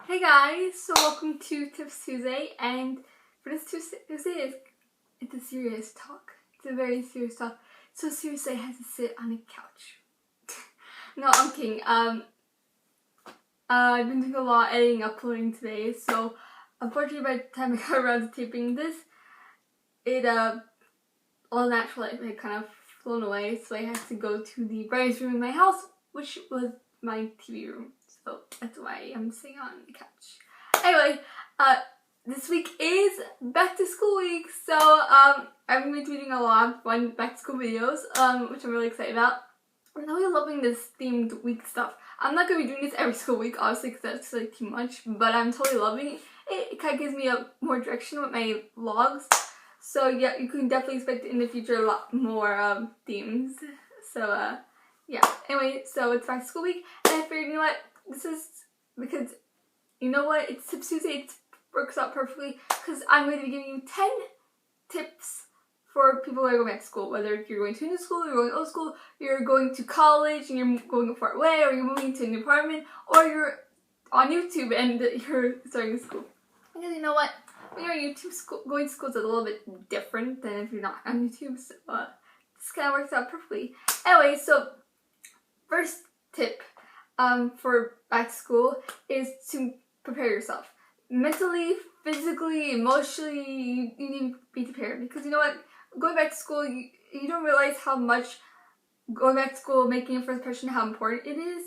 Hey guys, so welcome to Tips Tuesday, and for this Tuesday, it's a serious talk. It's a very serious talk. So serious I had to sit on a couch. No, I'm kidding. I've been doing a lot of editing, uploading today, so unfortunately by the time I got around to taping this, all natural light had kind of flown away, so I had to go to the brightest room in my house, which was my TV room. So that's why I'm sitting on the couch. Anyway, this week is back to school week, so I'm going to be doing a lot of fun back to school videos, which I'm really excited about. I'm really loving this themed week stuff. I'm not going to be doing this every school week, obviously, because that's like too much, but I'm totally loving it. It kind of gives me a more direction with my vlogs. So yeah, you can definitely expect in the future a lot more themes. So yeah. Anyway, so it's back to school week, and I figured, you know what, this is because, you know what, it's Tips Tuesday, it works out perfectly, because I'm going to be giving you 10 tips for people who are going back to school, whether you're going to new school, you're going to old school, you're going to college and you're going far away, or you're moving to a new apartment, or you're on YouTube and you're starting school. Because you know what, when you're on YouTube, going to school is a little bit different than if you're not on YouTube, so this kind of works out perfectly. Anyway, so first tip for back to school is to prepare yourself. Mentally, physically, emotionally, you need to be prepared, because you know what, going back to school, you don't realize how much going back to school, making a first impression, how important it is.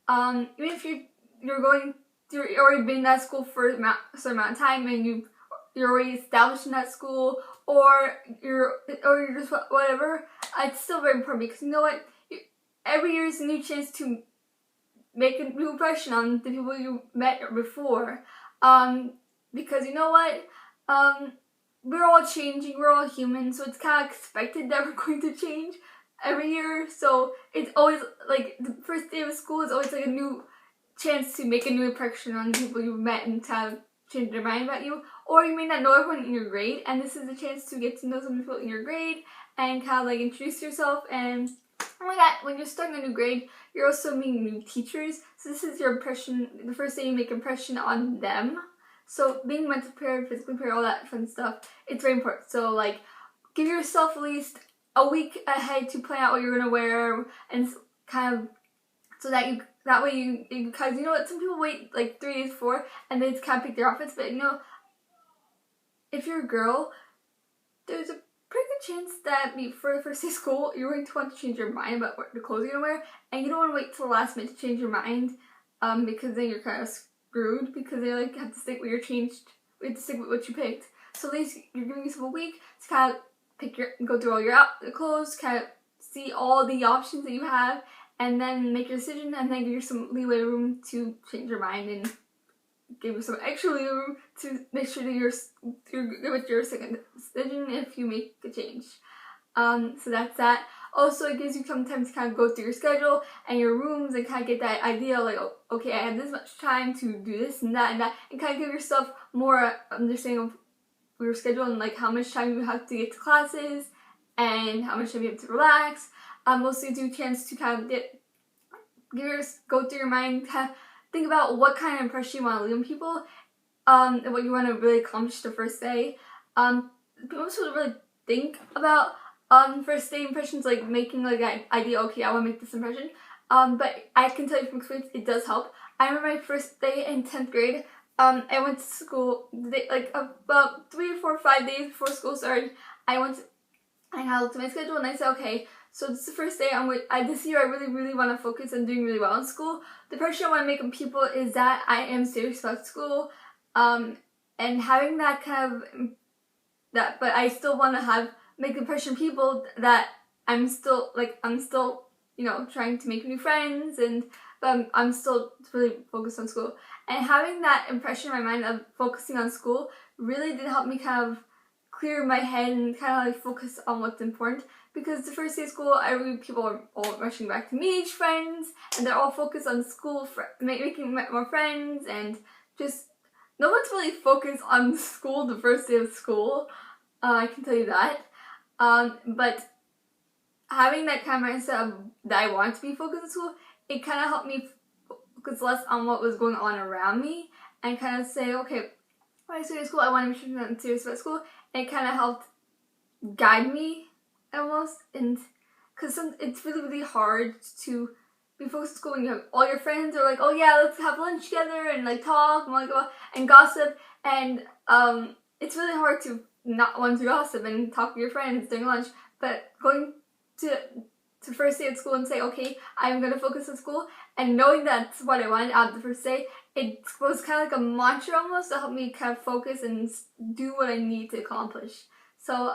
Even if you're already been in that school for a certain amount of time, and you're already established in that school, or you're just whatever, it's still very important, because you know what, every year is a new chance to make a new impression on the people you met before. Because you know what, we're all changing, we're all human, so it's kind of expected that we're going to change every year. So it's always like the first day of school is always like a new chance to make a new impression on the people you met and kind of change their mind about you. Or you may not know everyone in your grade, and this is a chance to get to know some people in your grade and kind of like introduce yourself. And oh my god, when you're starting a new grade, you're also meeting new teachers, so this is your impression, the first day you make impression on them. So being mentally prepared, physically prepared, all that fun stuff, it's very important. So like, give yourself at least a week ahead to plan out what you're gonna wear, and kind of so that way you because you know what, some people wait like 3 days before and they just kind of pick their outfits, but you know, if you're a girl, there's a pretty good chance that for the first day of school, you're going to want to change your mind about what the clothes you're gonna wear, and you don't want to wait till the last minute to change your mind, because then you're kind of screwed, because they like have to stick with you have to stick with what you picked. So at least you're giving yourself a week to kind of go through all your clothes, kind of see all the options that you have, and then make your decision, and then give you some leeway room to change your mind, and give you some extra leeway room to make sure that you're good with your second decision if you make a change. So that's that. Also, it gives you some time to kind of go through your schedule and your rooms and kind of get that idea, like, okay, I have this much time to do this and that, and kind of give yourself more understanding of your schedule and like how much time you have to get to classes and how much time you have to relax. Also gives you a chance to kind of go through your mind, kind of think about what kind of impression you want to leave on people, and what you want to really accomplish the first day. People should really think about first day impressions, like making like an idea, okay, I want to make this impression. But I can tell you from experience, it does help. I remember my first day in 10th grade, I went to school, like about 3 or 4 or 5 days before school started. I had looked at my schedule and I said, okay, so this is the first day this year I really want to focus on doing really well in school. The impression I want to make on people is that I am serious about school, and having that kind of, but I still want to make the impression on people that I'm still, you know, trying to make new friends, but I'm still really focused on school. And having that impression in my mind of focusing on school really did help me kind of clear my head and kind of like focus on what's important, because the first day of school, people are all rushing back to meet friends, and they're all focused on school, making more friends, and just no one's really focused on school the first day of school. I can tell you that. But having that kind of mindset of that I want to be focused on school, it kind of helped me focus less on what was going on around me and kind of say, okay, when I start school, I want to make sure that I'm serious about school, and it kind of helped guide me almost, and because it's really, really hard to be focused on school when you have all your friends are like, oh yeah, let's have lunch together and like talk and like and gossip, and it's really hard to not want to gossip and talk to your friends during lunch. But going to first day at school and say, okay, I'm gonna focus on school, and knowing that's what I wanted out of the first day, it was kind of like a mantra almost to help me kind of focus and do what I need to accomplish. So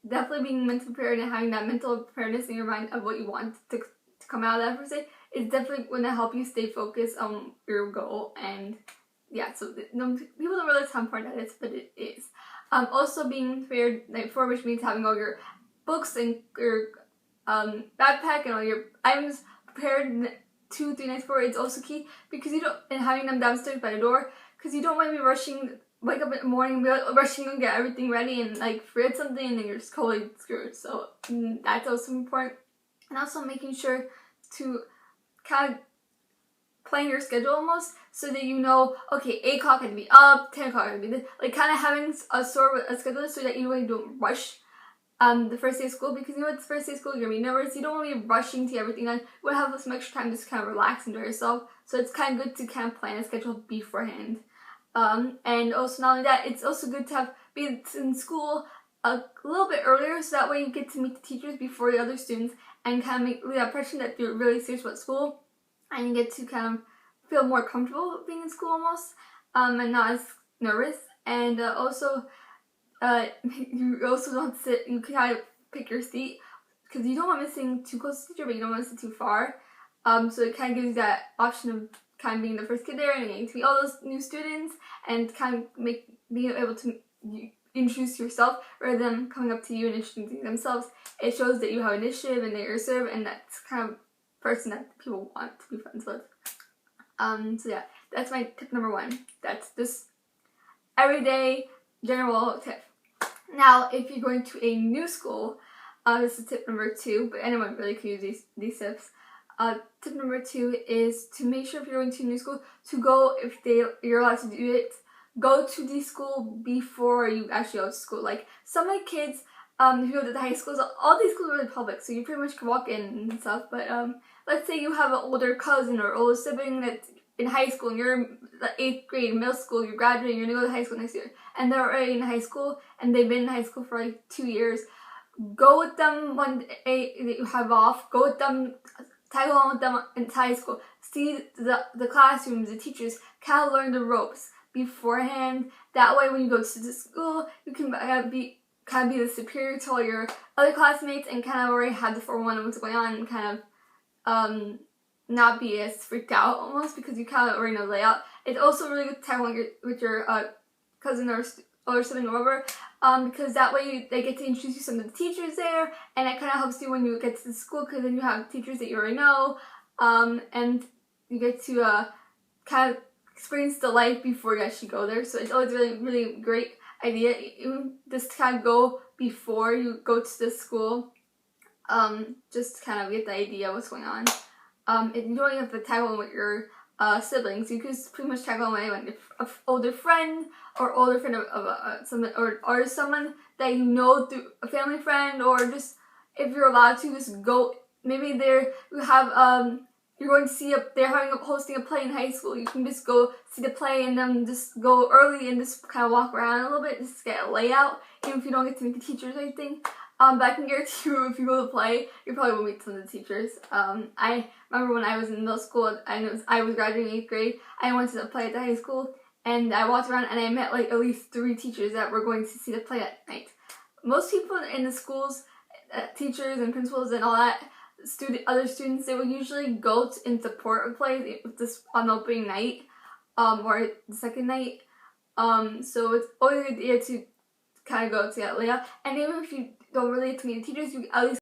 definitely being mentally prepared and having that mental preparedness in your mind of what you want to come out of that first day is definitely going to help you stay focused on your goal. And yeah, so people don't realize how important that is, but it is. Also being prepared the night before, which means having all your books and your backpack and all your items prepared 2-3 nights before. It's also key because you don't, and having them downstairs by the door, because you don't want to be rushing, wake up in the morning, be rushing and get everything ready and like forget something and then you're just totally screwed. So that's also important. And also making sure to kind of plan your schedule almost so that you know, okay, 8 o'clock I have to be up, 10 o'clock I have to be this. Like kind of having a sort of a schedule so that you really don't rush the first day of school, because you know it's the first day of school, you're going to be nervous, you don't want to be rushing to get everything done, you want to have some extra time to just kind of relax and enjoy yourself. So it's kind of good to kind of plan a schedule beforehand. And also not only that, it's also good to be in school a little bit earlier, so that way you get to meet the teachers before the other students and kind of make that impression that you're really serious about school, and you get to kind of feel more comfortable being in school almost, and not as nervous. And also you also don't sit, you can kind of pick your seat because you don't want missing too close to the teacher, but you don't want to sit too far. So it kind of gives you that option of kind of being the first kid there and getting to meet all those new students and kind of being able to introduce yourself rather than coming up to you and introducing themselves. It shows that you have initiative and that you're assertive, and that's kind of person that people want to be friends with. So yeah, that's my tip number 1. That's this everyday general tip. Now, if you're going to a new school, this is tip number 2, but anyone really can use these tips. Tip number 2 is to make sure if you're going to a new school to go, if you're allowed to do it, go to the school before you actually go to school. Like some of the kids, if you go to the high schools, all these schools are really public, so you pretty much can walk in and stuff. But let's say you have an older cousin or older sibling that's in high school and you're in the 8th grade, middle school, you're graduating, you're gonna go to high school next year, and they're already in high school and they've been in high school for like 2 years. Go with them one day that you have off. Go with them, tag along with them in high school. See the classrooms, the teachers, kind of learn the ropes beforehand. That way when you go to the school, you can be the superior to all your other classmates and kind of already have the 411 of what's going on and kind of not be as freaked out almost because you kind of already know the layout. It's also really good to tag along with your cousin or sibling or whatever, because that way they get to introduce you to some of the teachers there, and it kind of helps you when you get to the school because then you have teachers that you already know, and you get to kind of experience the life before you actually go there. So it's always really, really great idea, even just to kind of go before you go to the school, just to kind of get the idea of what's going on. You don't even have to tag along with your siblings. You can pretty much tag along with anyone, an older friend or older friend of someone, or someone that you know through a family friend, or just if you're allowed to, just go. Maybe you have you're going to see they're hosting a play in high school. You can just go see the play and then just go early and just kind of walk around a little bit, just get a layout, even if you don't get to meet the teachers or anything. But I can guarantee you, if you go to the play, you probably will meet some of the teachers. I remember when I was in middle school, I was graduating 8th grade, I went to the play at the high school, and I walked around and I met like at least 3 teachers that were going to see the play that night. Most people in the schools, teachers and principals and all that, other students, they will usually go in support of plays on opening night, or the second night. So it's always a good idea to kind of go to that layout. And even if you don't really get to meet the teachers, you at least